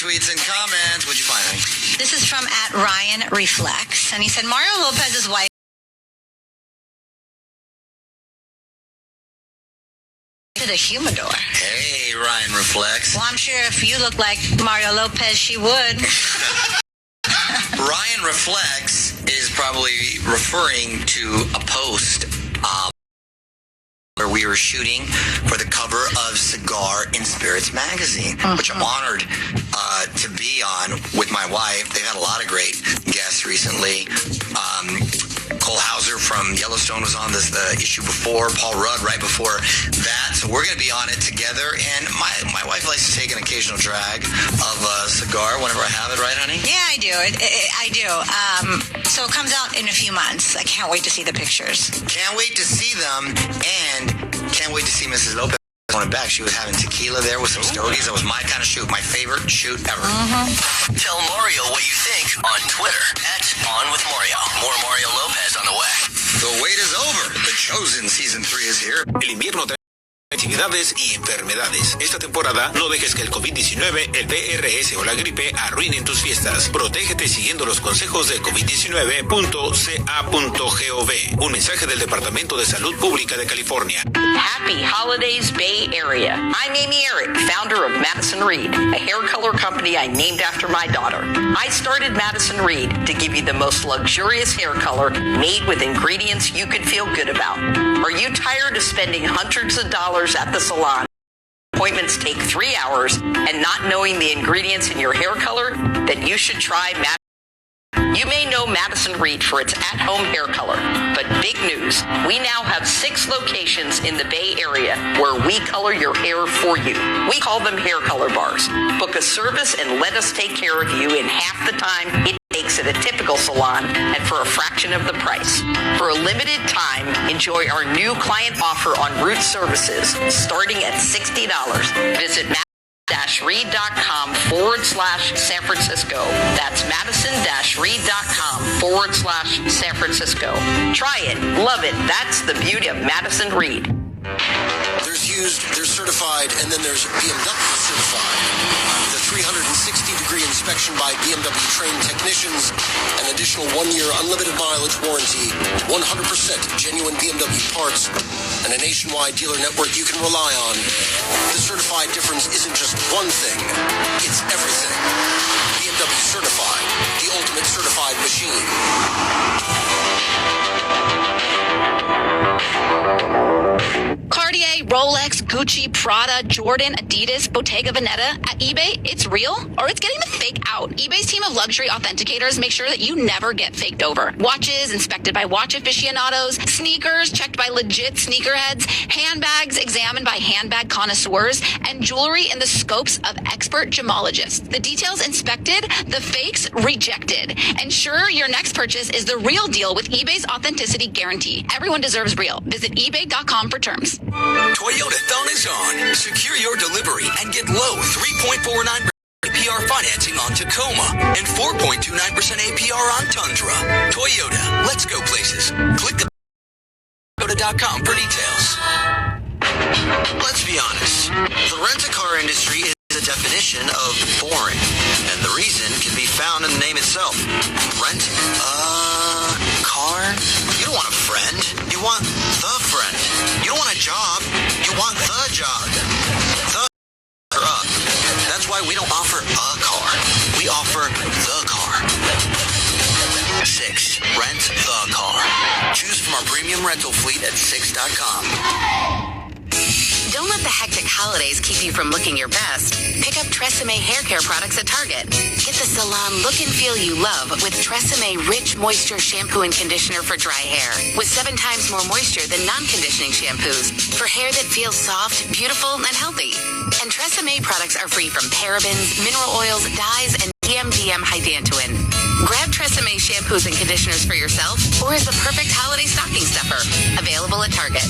tweets and comments. What'd you find, honey? This is from @RyanReflects, and he said Mario Lopez's wife to the humidor. Hey, Ryan Reflects. Well, I'm sure if you look like Mario Lopez, she would. Ryan Reflects is probably referring to a post where we were shooting for the cover of Cigar and Spirits magazine, which I'm honored to be on with my wife. They've had a lot of great guests recently. Cole Hauser from Yellowstone was on this issue before, Paul Rudd right before that. So we're going to be on it together. And my wife likes to take an occasional drag of a cigar whenever I have it, right, honey? Yeah, I do. I do. So it comes out in a few months. I can't wait to see the pictures. Can't wait to see them, and can't wait to see Mrs. Lopez on it back. She was having tequila there with some stogies. That was my kind of shoot, my favorite shoot ever. Tell Mario what you think on Twitter @OnWithMario. More Mario Lopez on the way. The wait is over. The Chosen Season 3 is here. El invierno trae actividades y enfermedades. Esta temporada no dejes que el COVID-19, el PRS o la gripe arruinen tus fiestas. Protégete siguiendo los consejos de covid19.ca.gov. Un mensaje del Departamento de Salud Pública de California. Happy holidays, Bay Area. I'm Amy Eric, founder of Madison Reed, a hair color company I named after my daughter. I started Madison Reed to give you the most luxurious hair color made with ingredients you could feel good about. Are you tired of spending hundreds of dollars at the salon? Appointments take 3 hours and not knowing the ingredients in your hair color? Then you should try Madison. You may know Madison Reed for its at-home hair color, but big news, we now have 6 locations in the Bay Area where we color your hair for you. We call them hair color bars. Book a service and let us take care of you in half the time it takes at a typical salon and for a fraction of the price. For a limited time, enjoy our new client offer on root services starting at $60. Visit Madison-Reed.com/San Francisco. That's Madison-Reed.com/San Francisco. Try it. Love it. That's the beauty of Madison Reed. There's used, there's certified, and then there's BMW certified. With a 360-degree inspection by BMW trained technicians, an additional 1-year unlimited mileage warranty, 100% genuine BMW parts, and a nationwide dealer network you can rely on. The certified difference isn't just one thing, it's everything. BMW certified, the ultimate certified machine. Cartier, Rolex, Gucci, Prada, Jordan, Adidas, Bottega Veneta. At eBay, it's real or it's getting the fake out. eBay's team of luxury authenticators make sure that you never get faked over. Watches inspected by watch aficionados, sneakers checked by legit sneakerheads, handbags examined by handbag connoisseurs, and jewelry in the scopes of expert gemologists. The details inspected, the fakes rejected. Ensure your next purchase is the real deal with eBay's authenticity guarantee. Everyone deserves real. Visit ebay.com for terms. Toyotathon is on. Secure your delivery and get low 3.49% APR financing on Tacoma and 4.29% APR on Tundra. Toyota, let's go places. Click the Toyota.com for details. Let's be honest. The rent-a-car industry is the definition of boring. And the reason can be found in the name itself. Rent a car? You don't want a friend. You want the friend. You don't want a job. You want the job. The up. That's why we don't offer a car. We offer the car. 6. Rent the car. Choose from our premium rental fleet at 6.com. Don't let the hectic holidays keep you from looking your best. Pick up Tresemme hair care products at Target. Get the salon look and feel you love with Tresemme Rich Moisture Shampoo and Conditioner for dry hair. With 7 times more moisture than non-conditioning shampoos. For hair that feels soft, beautiful, and healthy. And Tresemme products are free from parabens, mineral oils, dyes, and EMDM hydantoin. Grab Tresemme shampoos and conditioners for yourself or as the perfect holiday stocking stuffer. Available at Target.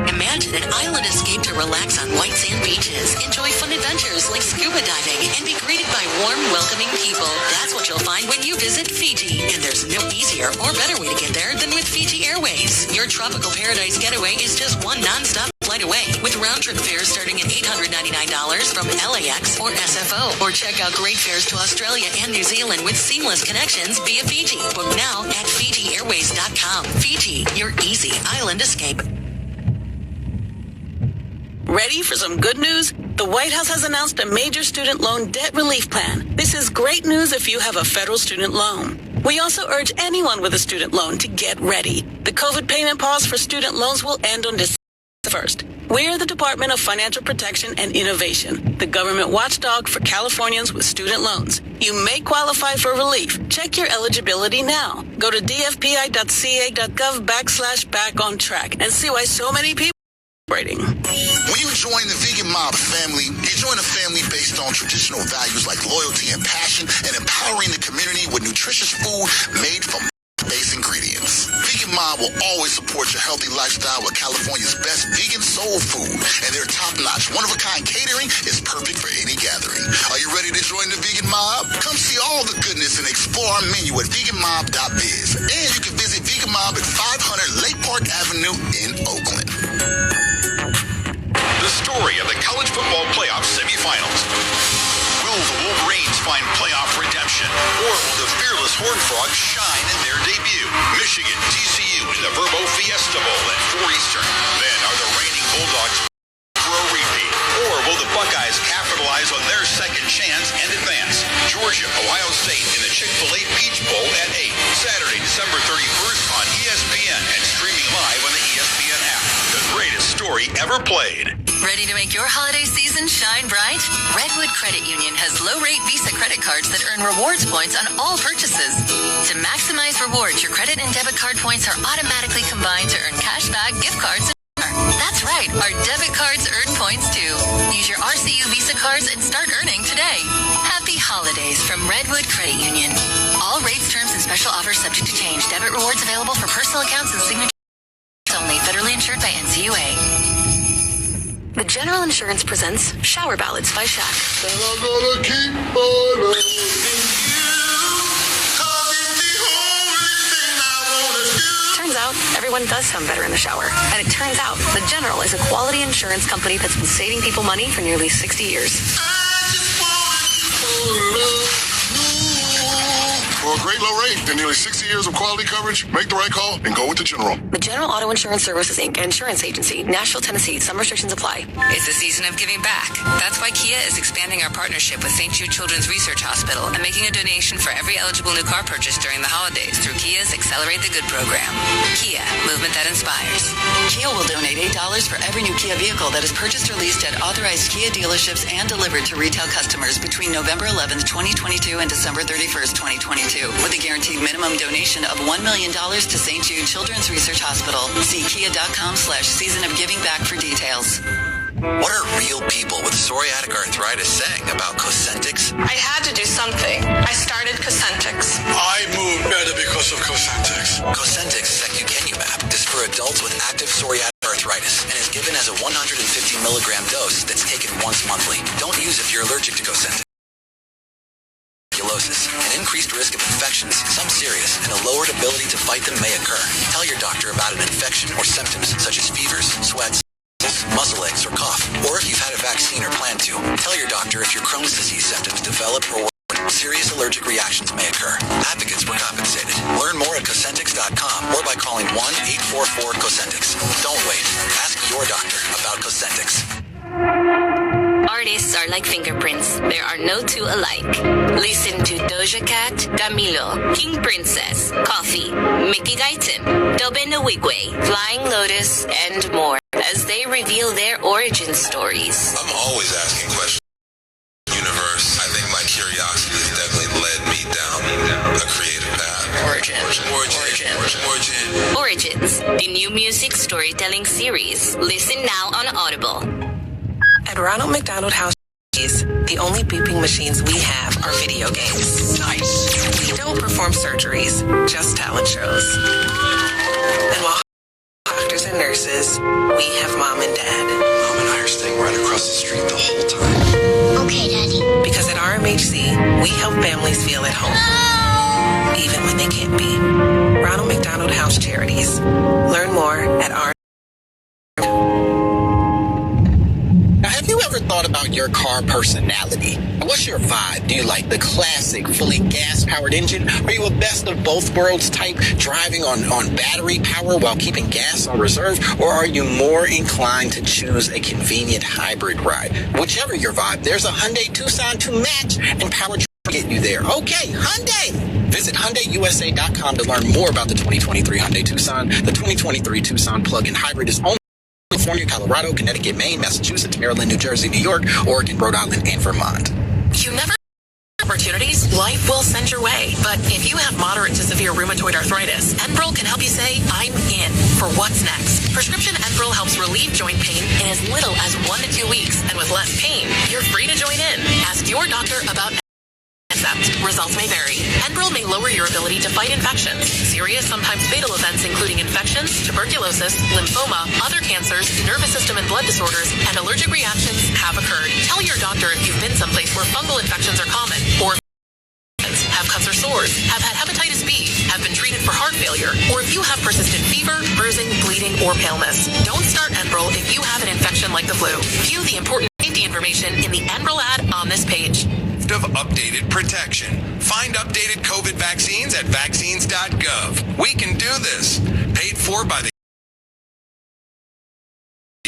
Imagine an island escape to relax on white sand beaches, enjoy fun adventures like scuba diving, and be greeted by warm, welcoming people. That's what you'll find when you visit Fiji. And there's no easier or better way to get there than with Fiji Airways. Your tropical paradise getaway is just one nonstop flight away, with round-trip fares starting at $899 from LAX or SFO. Or check out great fares to Australia and New Zealand with seamless connections via Fiji. Book now at FijiAirways.com. Fiji, your easy island escape. Ready for some good news? The White House has announced a major student loan debt relief plan. This is great news if you have a federal student loan. We also urge anyone with a student loan to get ready. The COVID payment pause for student loans will end on December 1st. We're the Department of Financial Protection and Innovation, the government watchdog for Californians with student loans. You may qualify for relief. Check your eligibility now. Go to dfpi.ca.gov/back-on-track and see why so many people are waiting. When you join the Vegan Mob family, you join a family based on traditional values like loyalty and passion and empowering the community with nutritious food made from base ingredients. Vegan Mob will always support your healthy lifestyle with California's best vegan soul food, and their top-notch, one-of-a-kind catering is perfect for any gathering. Are you ready to join the Vegan Mob? Come see all the goodness and explore our menu at veganmob.biz. And you can visit Vegan Mob at 500 Lake Park Avenue in Oakland. The story of the college football playoff semifinals. Will the Wolverines find playoff redemption, or will the fearless Horned Frogs shine in their debut? Michigan, TCU in the Verbo Fiesta Bowl at 4 Eastern. Then are the reigning Bulldogs for a repeat, or will the Buckeyes capitalize on their second chance and advance? Georgia, Ohio State in the Chick-fil-A Peach Bowl at 8. Saturday, December 31st on ESPN and streaming live on the ESPN app. The greatest story ever played. Ready to make your holiday season shine bright? Redwood Credit Union has low-rate Visa credit cards that earn rewards points on all purchases. To maximize rewards, your credit and debit card points are automatically combined to earn cashback, gift cards, and more. That's right, our debit cards earn points too. Use your RCU Visa cards and start earning today. Happy holidays from Redwood Credit Union. All rates, terms, and special offers subject to change. Debit rewards available for personal accounts and signatures only. Federally insured by NCUA. The General Insurance presents Shower Ballads by Shaq. And I'm gonna keep on loving you, 'cause it's the only thing I wanna do. Turns out out, everyone does sound better in the shower. And it turns out, The General is a quality insurance company that's been saving people money for nearly 60 years. For a great low rate and nearly 60 years of quality coverage, make the right call and go with the General. The General Auto Insurance Services, Inc., Insurance Agency, Nashville, Tennessee. Some restrictions apply. It's the season of giving back. That's why Kia is expanding our partnership with St. Jude Children's Research Hospital and making a donation for every eligible new car purchase during the holidays through Kia's Accelerate the Good program. Kia, movement that inspires. Kia will donate $8 for every new Kia vehicle that is purchased or leased at authorized Kia dealerships and delivered to retail customers between November 11th, 2022 and December 31st, 2022, with a guaranteed minimum donation of $1 million to St. Jude Children's Research Hospital. See kia.com/season of giving back for details. What are real people with psoriatic arthritis saying about Cosentix? I had to do something. I started Cosentix. I moved better because of Cosentix. Cosentix secukinumab is for adults with active psoriatic arthritis and is given as a 150 milligram dose that's taken once monthly. Don't use if you're allergic to Cosentix. An increased risk of infections, some serious, and a lowered ability to fight them may occur. Tell your doctor about an infection or symptoms such as fevers, sweats, muscle aches, or cough. Or if you've had a vaccine or plan to, tell your doctor if your Crohn's disease symptoms develop or serious allergic reactions may occur. Advocates were compensated. Learn more at Cosentix.com or by calling 1-844-COSENTIX. Don't wait. Ask your doctor about Cosentix. Artists are like fingerprints. There are no two alike. Listen to Doja Cat, Camilo, King Princess, Coffee, Mickey Guyton, Dobena Wigway, Flying Lotus, and more as they reveal their origin stories. I'm always asking questions. Universe, I think my curiosity has definitely led me down a creative path. Origins, the new music storytelling series. Listen now on Audible. At Ronald McDonald House, the only beeping machines we have are video games. Nice. We don't perform surgeries, just talent shows. And while doctors and nurses, we have mom and dad. Mom and I are staying right across the street the whole time. Okay, Daddy. Because at RMHC, we help families feel at home, even when they can't be. Ronald McDonald House Charities. Learn more at Have you ever thought about your car personality? What's your vibe? Do you like the classic, fully gas-powered engine? Are you a best of both worlds type, driving on battery power while keeping gas on reserve? Or are you more inclined to choose a convenient hybrid ride? Whichever your vibe, there's a Hyundai Tucson to match and power to get you there. Okay, Hyundai! Visit HyundaiUSA.com to learn more about the 2023 Hyundai Tucson. The 2023 Tucson plug-in hybrid is only California, Colorado, Connecticut, Maine, Massachusetts, Maryland, New Jersey, New York, Oregon, Rhode Island, and Vermont. You never opportunities, life will send your way. But if you have moderate to severe rheumatoid arthritis, Enbrel can help you say, I'm in for what's next. Prescription Enbrel helps relieve joint pain in as little as 1 to 2 weeks. And with less pain, you're free to join in. Ask your doctor about results may vary. Enbrel may lower your ability to fight infections. Serious, sometimes fatal events including infections, tuberculosis, lymphoma, other cancers, nervous system and blood disorders, and allergic reactions have occurred. Tell your doctor if you've been someplace where fungal infections are common, or have cuts or sores, have had hepatitis B, have been treated for heart failure, or if you have persistent fever, bruising, bleeding, or paleness. Don't start Enbrel if you have an infection like the flu. View the important safety information in the Enbrel ad on this page. Of updated protection. Find updated COVID vaccines at vaccines.gov. We can do this. Paid for by the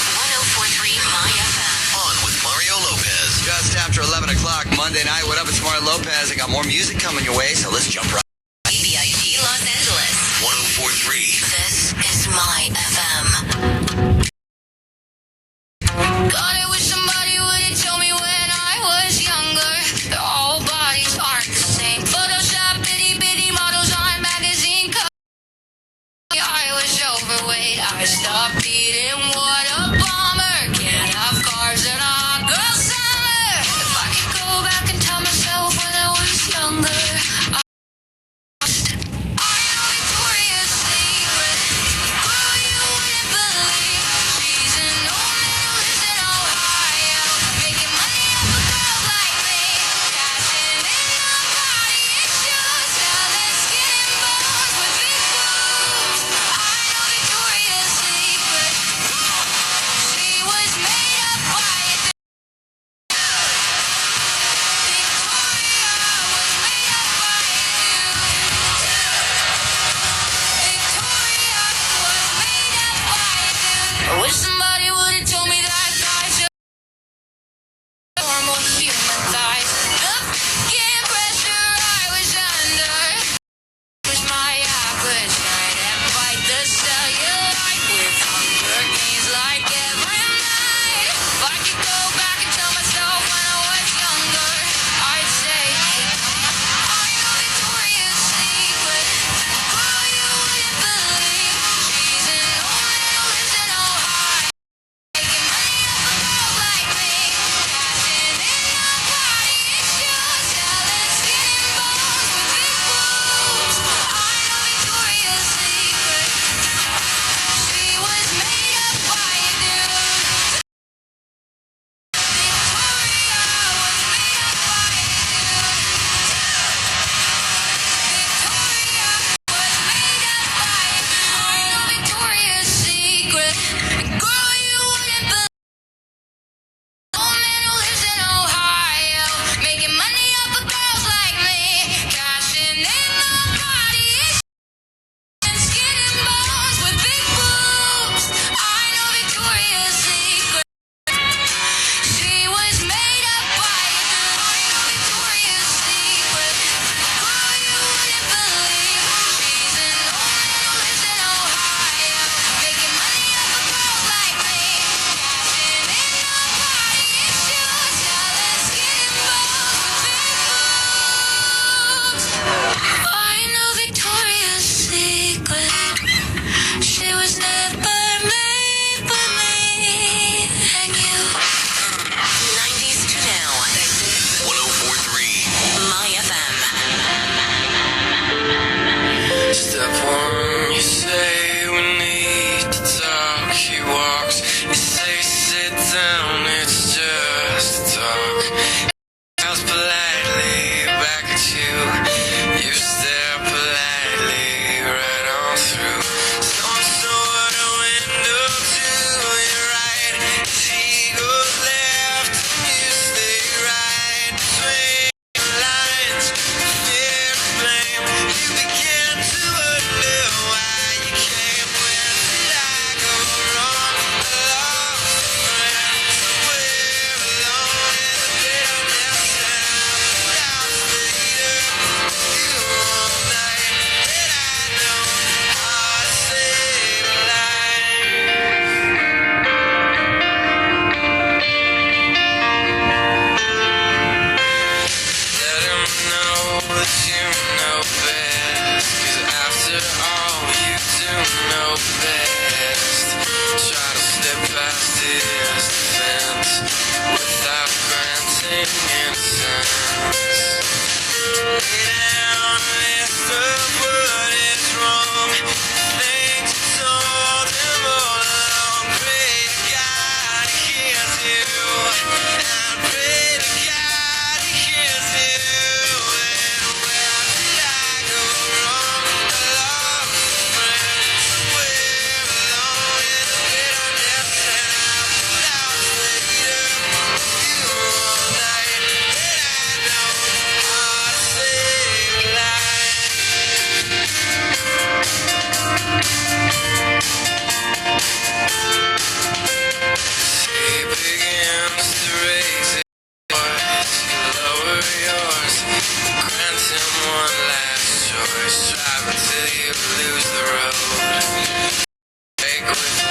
1043 My FM. On with Mario Lopez. Just after 11 o'clock Monday night. What up? It's Mario Lopez. I got more music coming your way, so let's jump right. KBIG Los Angeles. 1043. This is My FM. God, I wish somebody would have told me when I was younger. All bodies aren't the same. Photoshop bitty bitty models on magazine covers. I was overweight. I stopped eating. What a bummer. Can't have cars and a hot girl summer. If I could go back and tell myself when I was younger. I know Victoria's Secret. Girl, you wouldn't believe. She's an old middle in Ohio. Making money off a girl like me. Cashing in on body issues. Selling skin and bones with big boobs. I best. Try to step past his defense without granting innocence. Lay down a list of what is wrong, things you told him all along. Pray to God he hears you, and pray to God he hears you. And where did I go wrong? I lost a friend somewhere along in the bitterness, and I put out later you all night, and I know how to save a life. He begins to raise his voice, you lower yours, grant him one last choice, drive until you lose the road, break with